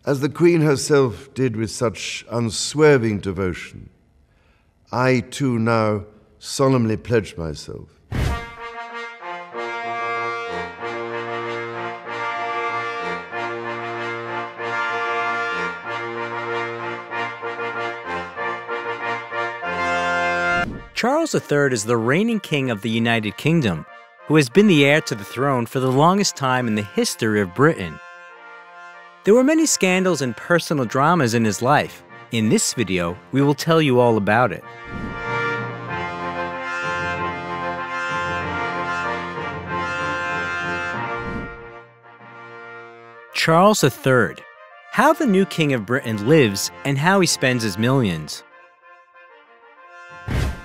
As the Queen herself did with such unswerving devotion, I too now solemnly pledge myself Charles III is the reigning king of the United Kingdom, who has been the heir to the throne for the longest time in the history of Britain. There were many scandals and personal dramas in his life. In this video, we will tell you all about it. Charles III. How the new King of Britain lives and how he spends his millions.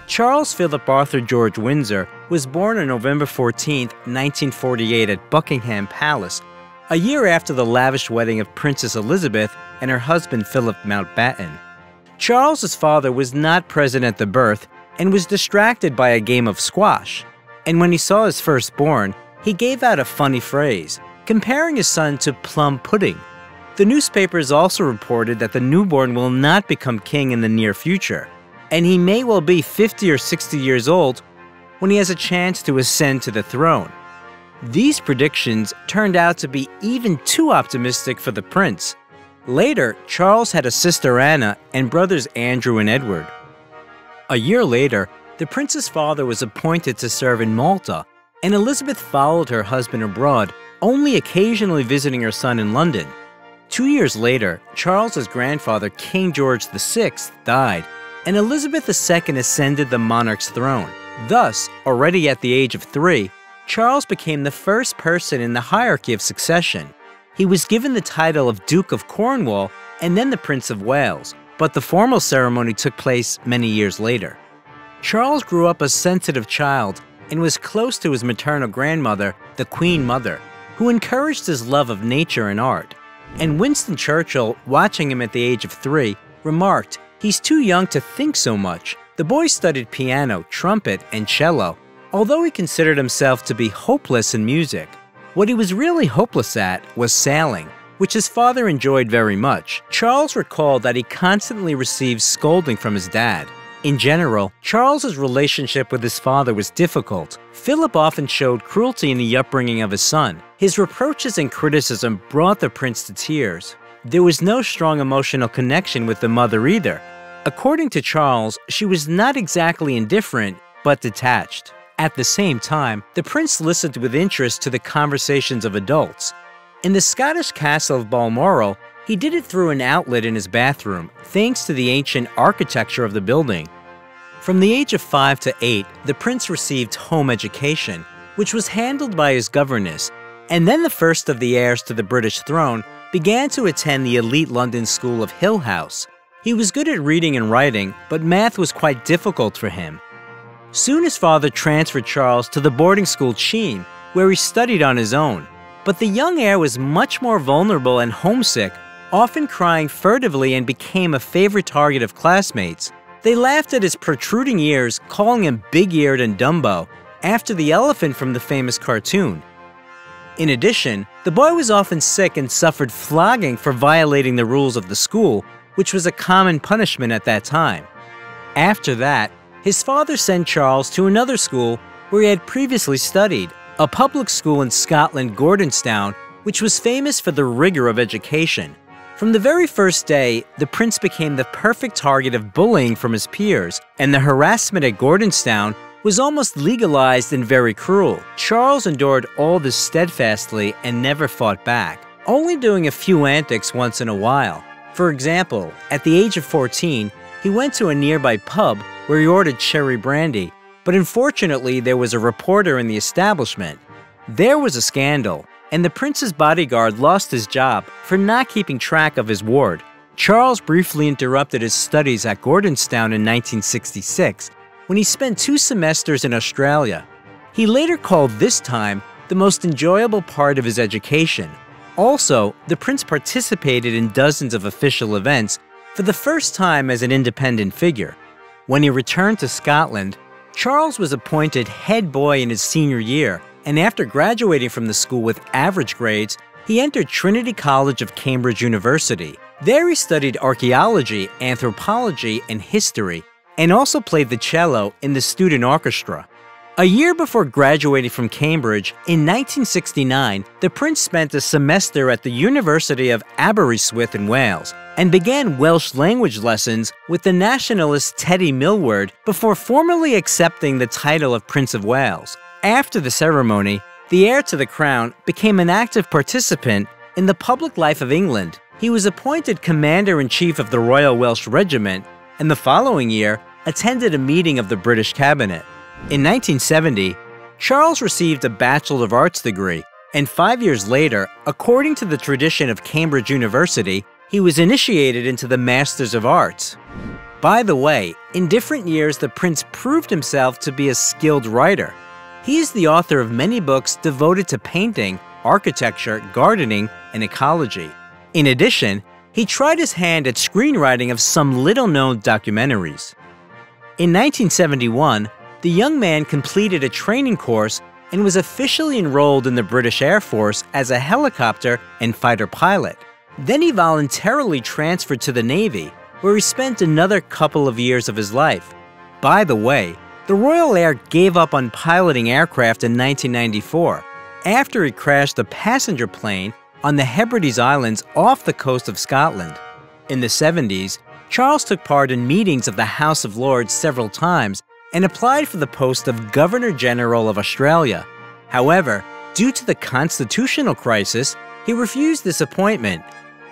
Charles Philip Arthur George Windsor was born on November 14, 1948 at Buckingham Palace, a year after the lavish wedding of Princess Elizabeth and her husband Philip Mountbatten. Charles's father was not present at the birth and was distracted by a game of squash, and when he saw his firstborn, he gave out a funny phrase, comparing his son to plum pudding. The newspapers also reported that the newborn will not become king in the near future, and he may well be 50 or 60 years old when he has a chance to ascend to the throne. These predictions turned out to be even too optimistic for the prince. Later, Charles had a sister Anna and brothers Andrew and Edward. A year later, the prince's father was appointed to serve in Malta, and Elizabeth followed her husband abroad, only occasionally visiting her son in London. 2 years later, Charles's grandfather, King George VI, died, and Elizabeth II ascended the monarch's throne. Thus, already at the age of 3, Charles became the first person in the hierarchy of succession. He was given the title of Duke of Cornwall and then the Prince of Wales, but the formal ceremony took place many years later. Charles grew up a sensitive child and was close to his maternal grandmother, the Queen Mother, who encouraged his love of nature and art. And Winston Churchill, watching him at the age of 3, remarked, "He's too young to think so much." The boy studied piano, trumpet, and cello, although he considered himself to be hopeless in music. What he was really hopeless at was sailing, which his father enjoyed very much. Charles recalled that he constantly received scolding from his dad. In general, Charles's relationship with his father was difficult. Philip often showed cruelty in the upbringing of his son. His reproaches and criticism brought the prince to tears. There was no strong emotional connection with the mother either. According to Charles, she was not exactly indifferent, but detached. At the same time, the prince listened with interest to the conversations of adults. In the Scottish castle of Balmoral, he did it through an outlet in his bathroom, thanks to the ancient architecture of the building. From the age of 5 to 8, the prince received home education, which was handled by his governess, and then the first of the heirs to the British throne began to attend the elite London school of Hill House. He was good at reading and writing, but math was quite difficult for him. Soon his father transferred Charles to the boarding school Cheam, where he studied on his own. But the young heir was much more vulnerable and homesick, often crying furtively, and became a favorite target of classmates. They laughed at his protruding ears, calling him big-eared and Dumbo, after the elephant from the famous cartoon. In addition, the boy was often sick and suffered flogging for violating the rules of the school, which was a common punishment at that time. After that, his father sent Charles to another school where he had previously studied, a public school in Scotland, Gordonstown, which was famous for the rigor of education. From the very first day, the prince became the perfect target of bullying from his peers, and the harassment at Gordonstown was almost legalized and very cruel. Charles endured all this steadfastly and never fought back, only doing a few antics once in a while. For example, at the age of 14, he went to a nearby pub where he ordered cherry brandy, but unfortunately there was a reporter in the establishment. There was a scandal, and the prince's bodyguard lost his job for not keeping track of his ward. Charles briefly interrupted his studies at Gordonstown in 1966 when he spent 2 semesters in Australia. He later called this time the most enjoyable part of his education. Also, the prince participated in dozens of official events for the first time as an independent figure. When he returned to Scotland, Charles was appointed head boy in his senior year, and after graduating from the school with average grades, he entered Trinity College of Cambridge University. There he studied archaeology, anthropology, and history, and also played the cello in the student orchestra. A year before graduating from Cambridge, in 1969, the prince spent a semester at the University of Aberystwyth in Wales and began Welsh language lessons with the nationalist Teddy Millward before formally accepting the title of Prince of Wales. After the ceremony, the heir to the crown became an active participant in the public life of England. He was appointed Commander-in-Chief of the Royal Welsh Regiment, and the following year attended a meeting of the British cabinet. In 1970, Charles received a Bachelor of Arts degree, and 5 years later, according to the tradition of Cambridge University, he was initiated into the Masters of Arts. By the way, in different years, the prince proved himself to be a skilled writer. He is the author of many books devoted to painting, architecture, gardening, and ecology. In addition, he tried his hand at screenwriting of some little-known documentaries. In 1971, the young man completed a training course and was officially enrolled in the British Air Force as a helicopter and fighter pilot. Then he voluntarily transferred to the Navy, where he spent another couple of years of his life. By the way, the Royal Air gave up on piloting aircraft in 1994 after he crashed a passenger plane on the Hebrides Islands off the coast of Scotland. In the 70s, Charles took part in meetings of the House of Lords several times and applied for the post of Governor-General of Australia. However, due to the constitutional crisis, he refused this appointment.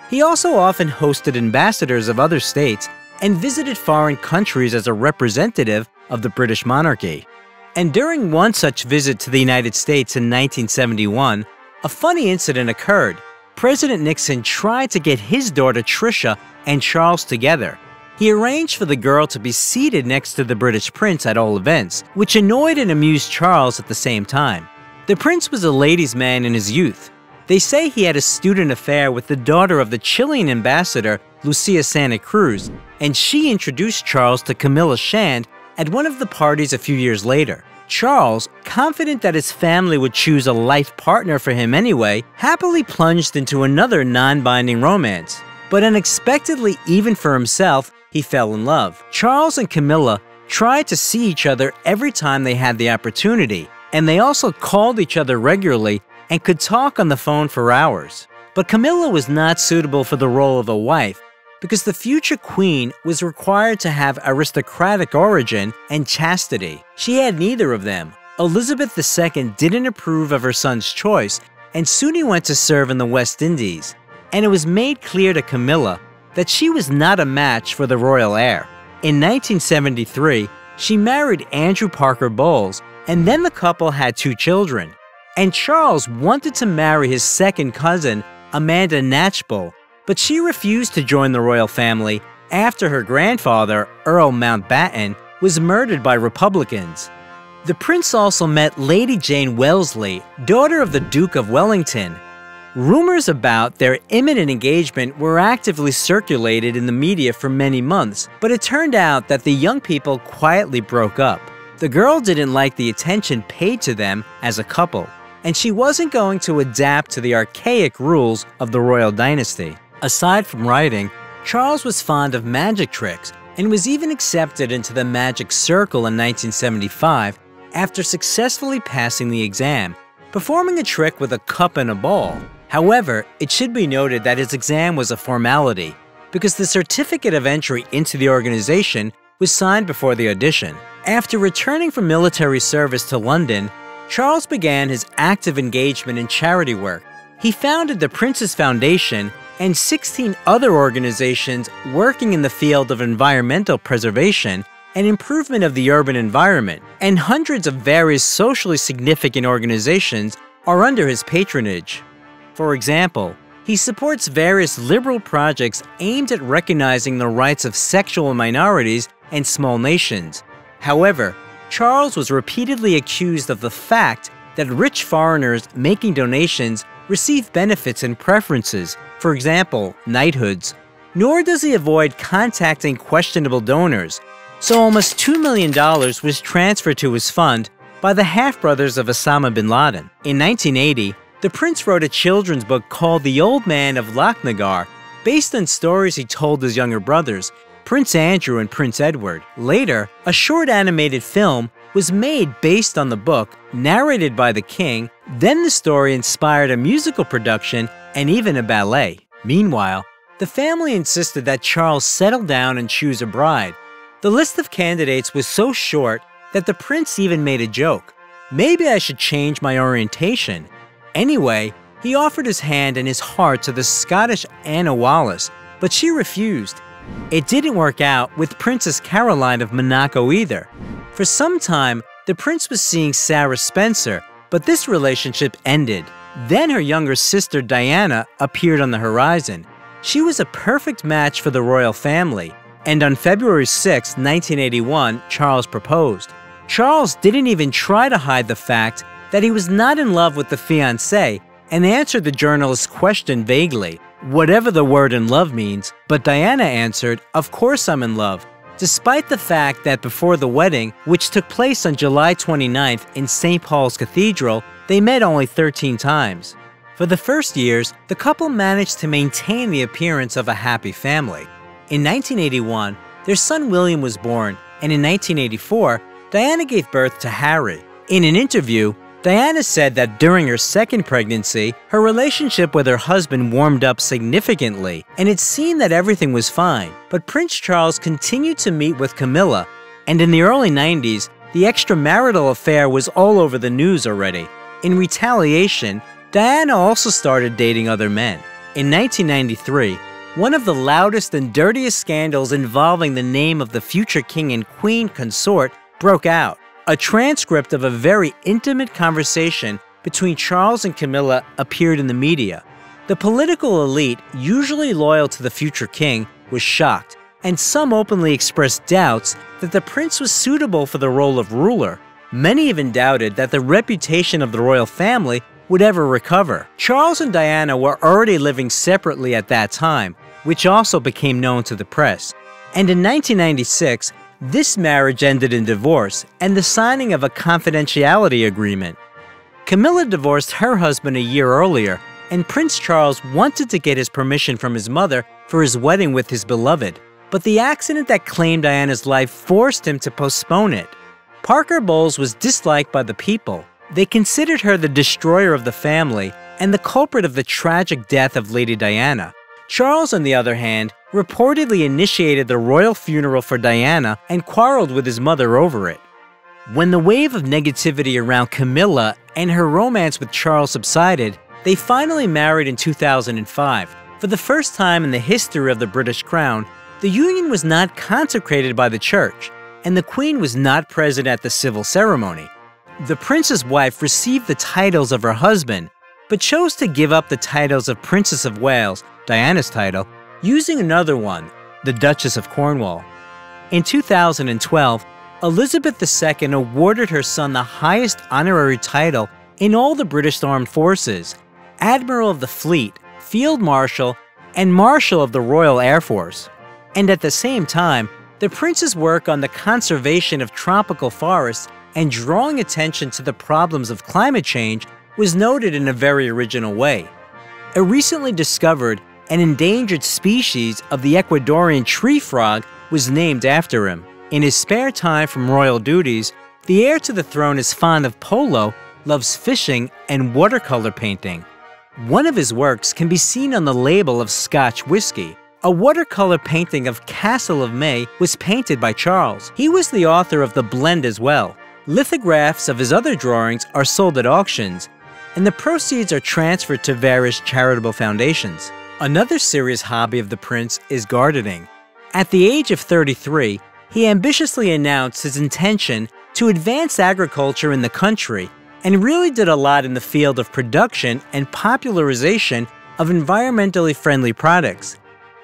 He also often hosted ambassadors of other states and visited foreign countries as a representative of the British monarchy. And during one such visit to the United States in 1971, a funny incident occurred. President Nixon tried to get his daughter Tricia and Charles together. He arranged for the girl to be seated next to the British prince at all events, which annoyed and amused Charles at the same time. The prince was a ladies' man in his youth. They say he had a student affair with the daughter of the Chilean ambassador, Lucia Santa Cruz, and she introduced Charles to Camilla Shand at one of the parties a few years later. Charles, confident that his family would choose a life partner for him anyway, happily plunged into another non-binding romance. But unexpectedly, even for himself, he fell in love. Charles and Camilla tried to see each other every time they had the opportunity, and they also called each other regularly and could talk on the phone for hours. But Camilla was not suitable for the role of a wife because the future queen was required to have aristocratic origin and chastity. She had neither of them. Elizabeth II didn't approve of her son's choice, and soon he went to serve in the West Indies. And it was made clear to Camilla that she was not a match for the royal heir. In 1973, she married Andrew Parker Bowles, and then the couple had 2 children. And Charles wanted to marry his second cousin, Amanda Knatchbull, but she refused to join the royal family after her grandfather, Earl Mountbatten, was murdered by Republicans. The prince also met Lady Jane Wellesley, daughter of the Duke of Wellington. Rumors about their imminent engagement were actively circulated in the media for many months, but it turned out that the young people quietly broke up. The girl didn't like the attention paid to them as a couple, and she wasn't going to adapt to the archaic rules of the royal dynasty. Aside from writing, Charles was fond of magic tricks and was even accepted into the Magic Circle in 1975 after successfully passing the exam, performing a trick with a cup and a ball. However, it should be noted that his exam was a formality because the certificate of entry into the organization was signed before the audition. After returning from military service to London, Charles began his active engagement in charity work. He founded the Prince's Foundation and 16 other organizations working in the field of environmental preservation and improvement of the urban environment, and hundreds of various socially significant organizations are under his patronage. For example, he supports various liberal projects aimed at recognizing the rights of sexual minorities and small nations. However, Charles was repeatedly accused of the fact that rich foreigners making donations receive benefits and preferences, for example, knighthoods. Nor does he avoid contacting questionable donors, so almost $2 million was transferred to his fund by the half-brothers of Osama bin Laden. In 1980, The prince wrote a children's book called The Old Man of Lochnagar, based on stories he told his younger brothers, Prince Andrew and Prince Edward. Later, a short animated film was made based on the book, narrated by the king. Then the story inspired a musical production and even a ballet. Meanwhile, the family insisted that Charles settle down and choose a bride. The list of candidates was so short that the prince even made a joke. Maybe I should change my orientation. Anyway, he offered his hand and his heart to the Scottish Anna Wallis, but she refused. It didn't work out with Princess Caroline of Monaco either. For some time, the prince was seeing Sarah Spencer, but this relationship ended. Then her younger sister Diana appeared on the horizon. She was a perfect match for the royal family, and on February 6, 1981, Charles proposed. Charles didn't even try to hide the fact that he was not in love with the fiancée and answered the journalist's question vaguely, whatever the word in love means, but Diana answered, "Of course I'm in love," despite the fact that before the wedding, which took place on July 29th in St. Paul's Cathedral, they met only 13 times. For the first years, the couple managed to maintain the appearance of a happy family. In 1981, their son William was born, and in 1984, Diana gave birth to Harry. In an interview, Diana said that during her second pregnancy, her relationship with her husband warmed up significantly, and it seemed that everything was fine. But Prince Charles continued to meet with Camilla, and in the early 90s, the extramarital affair was all over the news already. In retaliation, Diana also started dating other men. In 1993, one of the loudest and dirtiest scandals involving the name of the future king and queen consort broke out. A transcript of a very intimate conversation between Charles and Camilla appeared in the media. The political elite, usually loyal to the future king, was shocked, and some openly expressed doubts that the prince was suitable for the role of ruler. Many even doubted that the reputation of the royal family would ever recover. Charles and Diana were already living separately at that time, which also became known to the press. And in 1996, this marriage ended in divorce and the signing of a confidentiality agreement. Camilla divorced her husband a year earlier, and Prince Charles wanted to get his permission from his mother for his wedding with his beloved. But the accident that claimed Diana's life forced him to postpone it. Parker Bowles was disliked by the people. They considered her the destroyer of the family and the culprit of the tragic death of Lady Diana. Charles, on the other hand, reportedly initiated the royal funeral for Diana and quarreled with his mother over it. When the wave of negativity around Camilla and her romance with Charles subsided, they finally married in 2005. For the first time in the history of the British crown, the union was not consecrated by the church, and the Queen was not present at the civil ceremony. The prince's wife received the titles of her husband, but chose to give up the titles of Princess of Wales, Diana's title, using another one, the Duchess of Cornwall. In 2012, Elizabeth II awarded her son the highest honorary title in all the British Armed Forces, Admiral of the Fleet, Field Marshal, and Marshal of the Royal Air Force. And at the same time, the prince's work on the conservation of tropical forests and drawing attention to the problems of climate change was noted in a very original way. A recently discovered and endangered species of the Ecuadorian tree frog was named after him. In his spare time from royal duties, the heir to the throne is fond of polo, loves fishing, and watercolor painting. One of his works can be seen on the label of Scotch whiskey. A watercolor painting of Castle of May was painted by Charles. He was the author of The Blend as well. Lithographs of his other drawings are sold at auctions, and the proceeds are transferred to various charitable foundations. Another serious hobby of the prince is gardening. At the age of 33, he ambitiously announced his intention to advance agriculture in the country and really did a lot in the field of production and popularization of environmentally friendly products.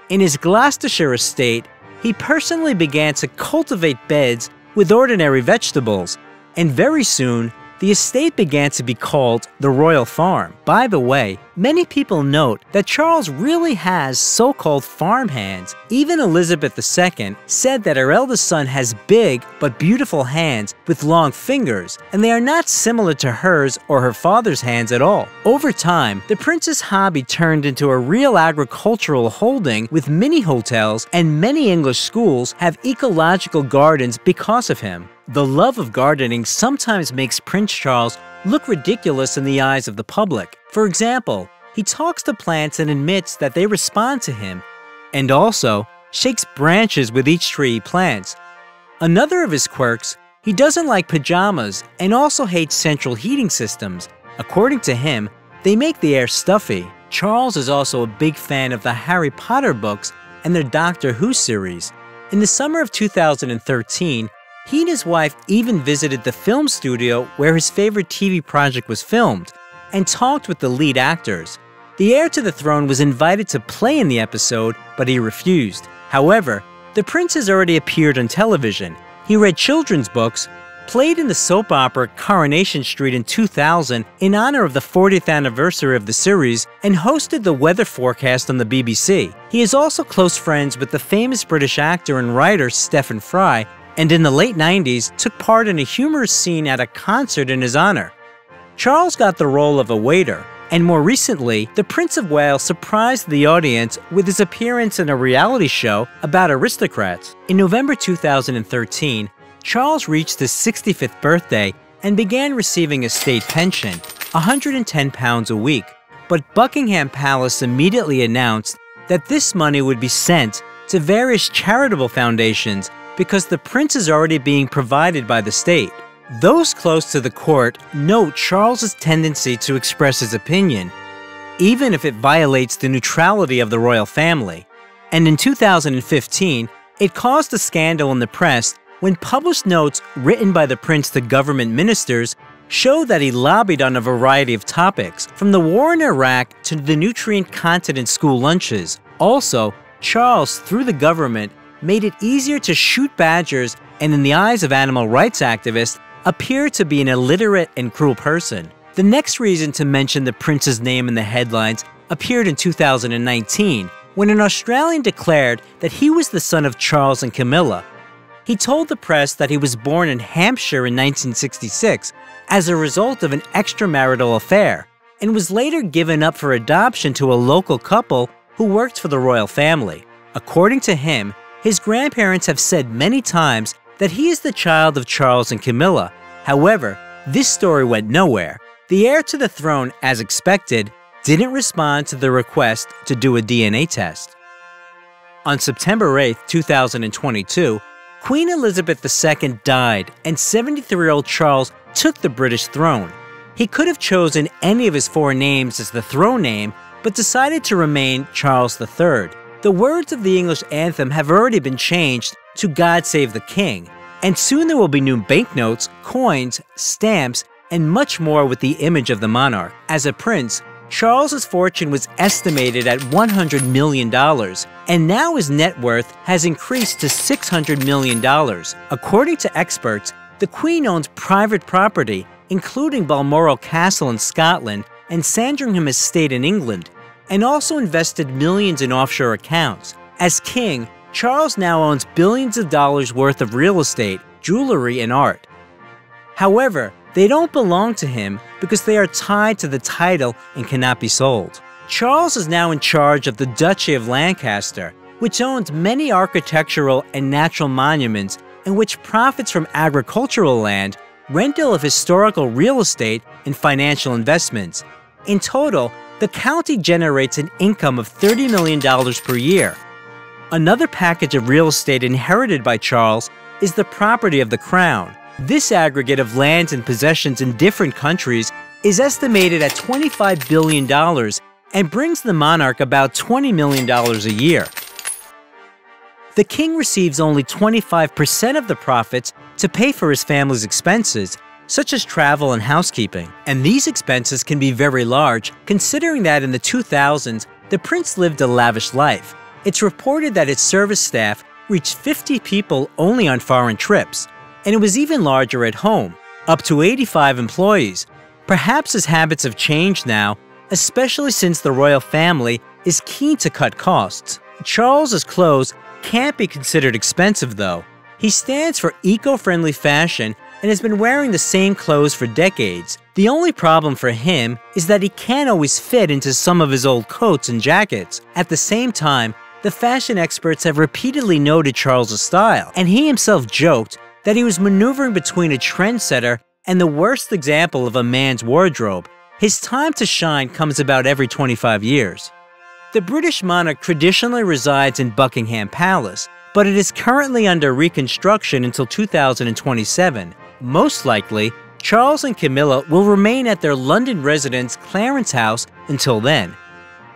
In his Gloucestershire estate, he personally began to cultivate beds with ordinary vegetables, and very soon, the estate began to be called the Royal Farm. By the way, many people note that Charles really has so-called farm hands. Even Elizabeth II said that her eldest son has big but beautiful hands with long fingers, and they are not similar to hers or her father's hands at all. Over time, the prince's hobby turned into a real agricultural holding with mini hotels, and many English schools have ecological gardens because of him. The love of gardening sometimes makes Prince Charles look ridiculous in the eyes of the public. For example, he talks to plants and admits that they respond to him, and also shakes branches with each tree he plants. Another of his quirks, he doesn't like pajamas and also hates central heating systems. According to him, they make the air stuffy. Charles is also a big fan of the Harry Potter books and their Doctor Who series. In the summer of 2013, he and his wife even visited the film studio where his favorite TV project was filmed and talked with the lead actors. The heir to the throne was invited to play in the episode, but he refused. However, the prince has already appeared on television. He read children's books, played in the soap opera Coronation Street in 2000 in honor of the 40th anniversary of the series, and hosted the weather forecast on the BBC. He is also close friends with the famous British actor and writer Stephen Fry, and in the late 90s took part in a humorous scene at a concert in his honor. Charles got the role of a waiter, and more recently, the Prince of Wales surprised the audience with his appearance in a reality show about aristocrats. In November 2013, Charles reached his 65th birthday and began receiving a state pension, £110 a week. But Buckingham Palace immediately announced that this money would be sent to various charitable foundations because the prince is already being provided by the state. Those close to the court note Charles's tendency to express his opinion, even if it violates the neutrality of the royal family. And in 2015, it caused a scandal in the press when published notes written by the prince to government ministers showed that he lobbied on a variety of topics, from the war in Iraq to the nutrient-continent school lunches. Also, Charles, through the government, made it easier to shoot badgers and, in the eyes of animal rights activists, appeared to be an illiterate and cruel person. The next reason to mention the prince's name in the headlines appeared in 2019, when an Australian declared that he was the son of Charles and Camilla. He told the press that he was born in Hampshire in 1966 as a result of an extramarital affair, and was later given up for adoption to a local couple who worked for the royal family. According to him, his grandparents have said many times that he is the child of Charles and Camilla. However, this story went nowhere. The heir to the throne, as expected, didn't respond to the request to do a DNA test. On September 8, 2022, Queen Elizabeth II died, and 73-year-old Charles took the British throne. He could have chosen any of his 4 names as the throne name, but decided to remain Charles III. The words of the English anthem have already been changed to God Save the King, and soon there will be new banknotes, coins, stamps, and much more with the image of the monarch. As a prince, Charles's fortune was estimated at $100 million, and now his net worth has increased to $600 million. According to experts, the Queen owns private property, including Balmoral Castle in Scotland and Sandringham Estate in England, and also invested millions in offshore accounts. As king, Charles now owns billions of dollars worth of real estate, jewelry, and art. However, they don't belong to him because they are tied to the title and cannot be sold. Charles is now in charge of the Duchy of Lancaster, which owns many architectural and natural monuments and which profits from agricultural land, rental of historical real estate, and financial investments. In total, the county generates an income of $30 million per year. Another package of real estate inherited by Charles is the property of the crown. This aggregate of lands and possessions in different countries is estimated at $25 billion and brings the monarch about $20 million a year. The king receives only 25% of the profits to pay for his family's expenses, such as travel and housekeeping. And these expenses can be very large, considering that in the 2000s, the prince lived a lavish life. It's reported that his service staff reached 50 people only on foreign trips, and it was even larger at home. up to 85 employees. Perhaps his habits have changed now, especially since the royal family is keen to cut costs. Charles's clothes can't be considered expensive though. He stands for eco-friendly fashion and has been wearing the same clothes for decades. The only problem for him is that he can't always fit into some of his old coats and jackets. At the same time, the fashion experts have repeatedly noted Charles's style, and he himself joked that he was maneuvering between a trendsetter and the worst example of a man's wardrobe. His time to shine comes about every 25 years. The British monarch traditionally resides in Buckingham Palace, but it is currently under reconstruction until 2027. Most likely, Charles and Camilla will remain at their London residence Clarence House until then.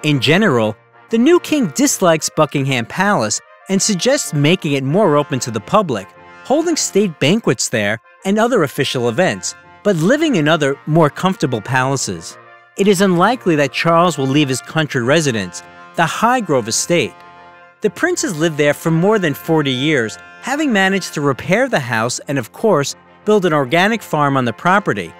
In general, the new king dislikes Buckingham Palace and suggests making it more open to the public, holding state banquets there and other official events, but living in other, more comfortable palaces. It is unlikely that Charles will leave his country residence, the Highgrove estate. The prince has lived there for more than 40 years, having managed to repair the house and, of course, build an organic farm on the property.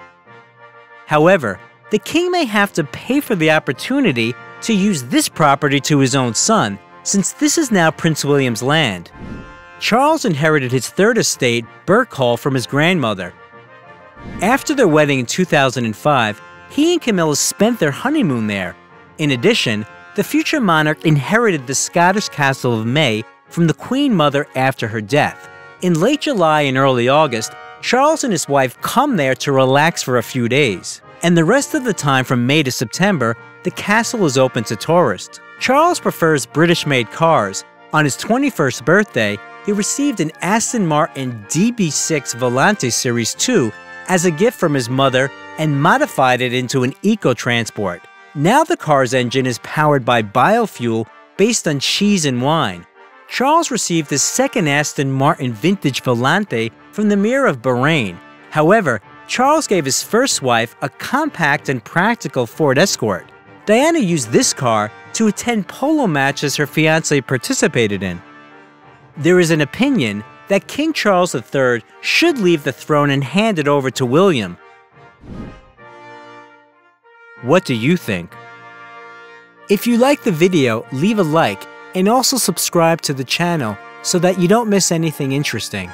However, the king may have to pay for the opportunity to use this property to his own son, since this is now Prince William's land. Charles inherited his third estate, Birk Hall, from his grandmother. After their wedding in 2005, he and Camilla spent their honeymoon there. In addition, the future monarch inherited the Scottish castle of May from the Queen Mother after her death. In late July and early August, Charles and his wife come there to relax for a few days. And the rest of the time from May to September, the castle is open to tourists. Charles prefers British-made cars. On his 21st birthday, he received an Aston Martin DB6 Volante Series 2 as a gift from his mother and modified it into an eco-transport. Now the car's engine is powered by biofuel based on cheese and wine. Charles received his second Aston Martin vintage Volante from the Emir of Bahrain. However, Charles gave his first wife a compact and practical Ford Escort. Diana used this car to attend polo matches her fiancé participated in. There is an opinion that King Charles III should leave the throne and hand it over to William. What do you think? If you like the video, leave a like and also subscribe to the channel so that you don't miss anything interesting.